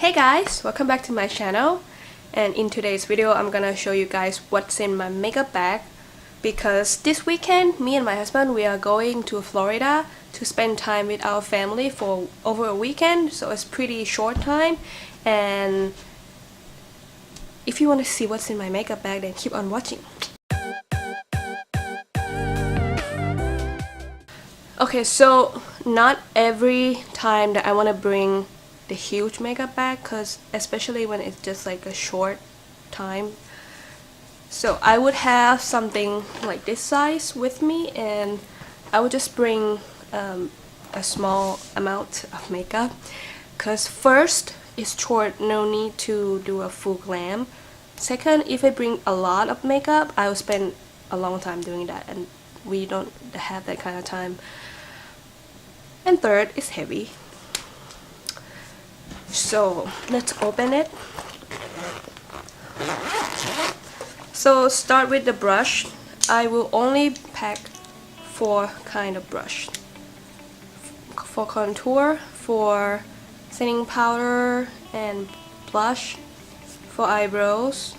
Hey guys, welcome back to my channel, and in today's video I'm gonna show you guys what's in my makeup bag because this weekend me and my husband we are going to Florida to spend time with our family for over a weekend, so it's pretty short time. And if you want to see what's in my makeup bag, then keep on watching. Okay, so not every time that I want to bring the huge makeup bag, because especially when it's just like a short time, so I would have something like this size with me, and I would just bring a small amount of makeup because first it's short, no need to do a full glam. Second, if I bring a lot of makeup, I will spend a long time doing that, and we don't have that kind of time. And third, it's heavy. So let's open it. So start with the brush. I will only pack 4 kind of brush. For contour, for setting powder and blush, for eyebrows,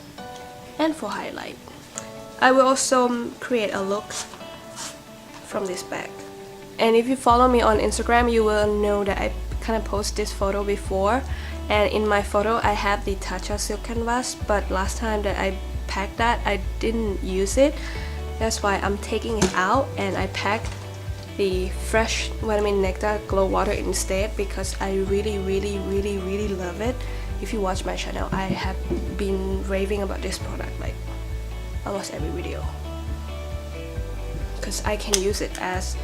and for highlight. I will also create a look from this bag. And if you follow me on Instagram, you will know that I kind of post this photo before, and in my photo I have the Tatcha silk canvas, but last time that I packed that I didn't use it. That's why I'm taking it out and I packed the fresh vitamin Nectar glow water instead, because I really love it. If you watch my channel, I have been raving about this product like almost every video because I can use it as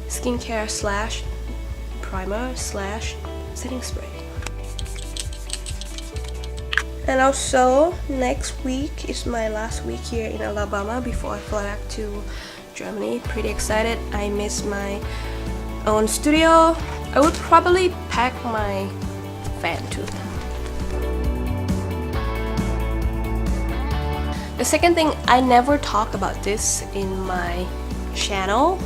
skincare slash primer slash setting spray. And also next week is my last week here in Alabama before I fly back to Germany. Pretty excited. I miss my own studio. I would probably pack my fan too. The second thing, I never talk about this in my channel,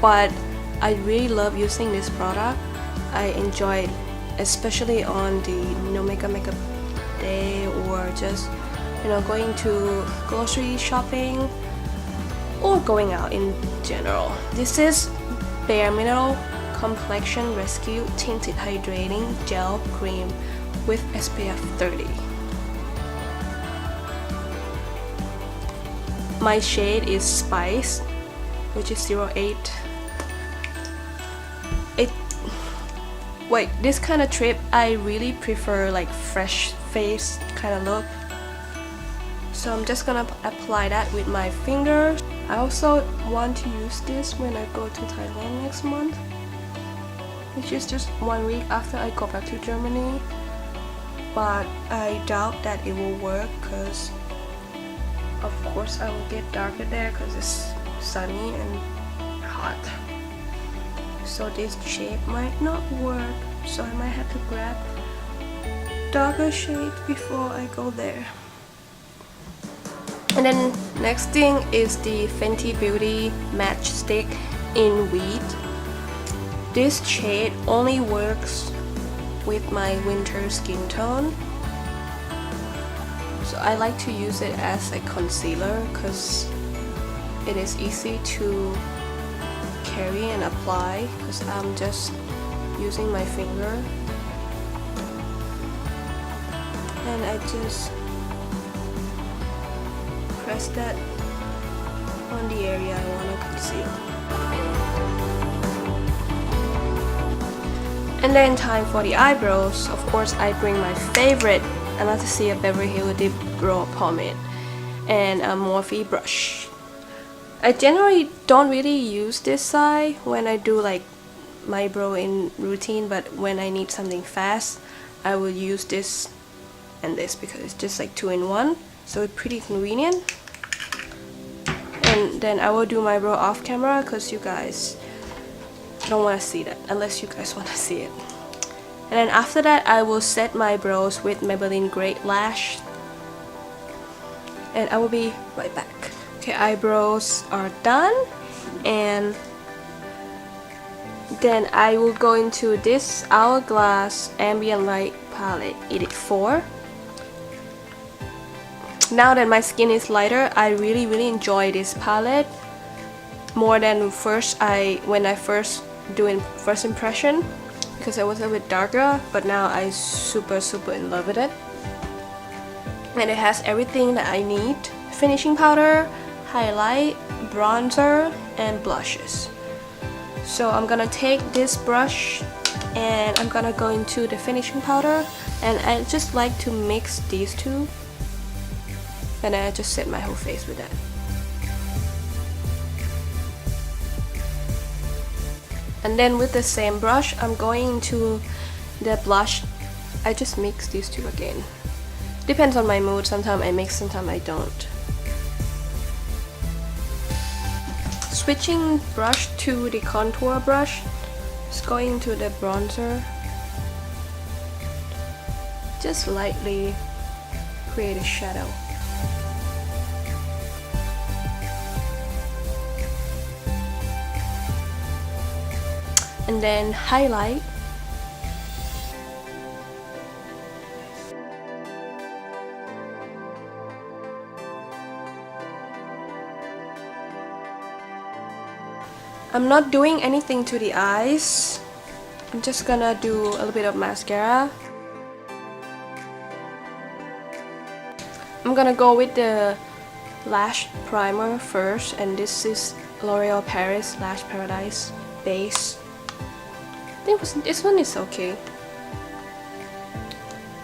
but I really love using this product. I enjoy it, especially on the no makeup day, or just going to grocery shopping or going out in general. This is bareMinerals Complexion Rescue Tinted Hydrating Gel Cream with SPF 30. My shade is Spice, which is 08. Wait, this kind of trip I really prefer like fresh face kind of look, so I'm just gonna apply that with my fingers. I also want to use this when I go to Thailand next month, which is just 1 week after I go back to Germany, but I doubt that it will work because of course I will get darker there because it's sunny and hot. So this shade might not work, so I might have to grab darker shade before I go there. And then next thing is the Fenty Beauty Matchstick in Wheat. This shade only works with my winter skin tone, so I like to use it as a concealer because it is easy to carry and apply because I'm just using my finger, and I just press that on the area I want to conceal. And then time for the eyebrows. Of course I bring my favorite Anastasia Beverly Hills Dipbrow Pomade and a Morphe brush. I generally don't really use this side when I do like my brow in routine, but when I need something fast I will use this and this because it's just like 2-in-1, so it's pretty convenient. And then I will do my brow off camera because you guys don't want to see that unless you guys want to see it. And then after that I will set my brows with Maybelline Great Lash, and I will be right back. Okay, eyebrows are done, and Then I will go into this Hourglass Ambient Light palette, Edit 4. Now that my skin is lighter, I really enjoy this palette more than when I first doing first impression, because it was a bit darker, but now I super in love with it. And it has everything that I need: finishing powder, highlight, bronzer, and blushes. So I'm gonna take this brush and I'm gonna go into the finishing powder, and I just like to mix these two, and then I just set my whole face with that. And then with the same brush, I'm going to the blush. I just mix these two again. Depends on my mood, sometimes I mix, sometimes I don't. Switching brush to the contour brush, just going to the bronzer. Just lightly create a shadow. And then highlight. I'm not doing anything to the eyes. I'm just gonna do a little bit of mascara. I'm gonna go with the lash primer first, and this is L'Oreal Paris Lash Paradise base. I think this one is okay.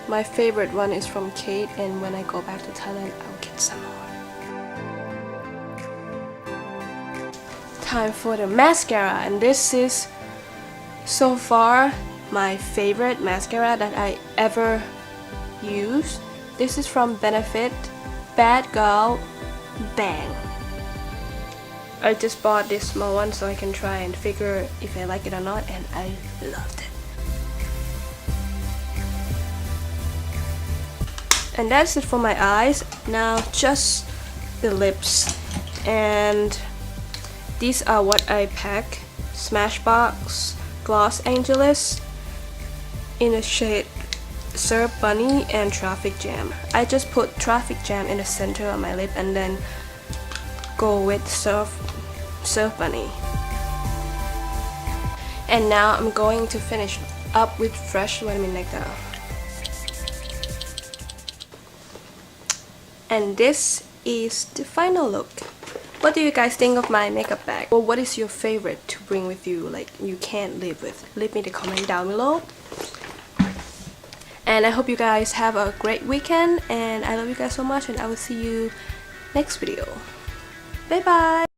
My favorite one is from Kate, and when I go back to Thailand, I'll get some more. Time for the mascara, and this is so far my favorite mascara that I ever used. This is from Benefit Bad Girl Bang. I just bought this small one so I can try and figure if I like it or not, and I loved it. And that's it for my eyes. Now just the lips, and these are what I pack. Smashbox Gloss Angeles in the shade Surf Bunny and Traffic Jam. I just put Traffic Jam in the center of my lip and then go with Surf Bunny. And now I'm going to finish up with Fresh Vitamin Nectar. And this is the final look. What do you guys think of my makeup bag? Or what is your favorite to bring with you, like you can't live with? Leave me the comment down below. And I hope you guys have a great weekend, and I love you guys so much, and I will see you next video. Bye bye!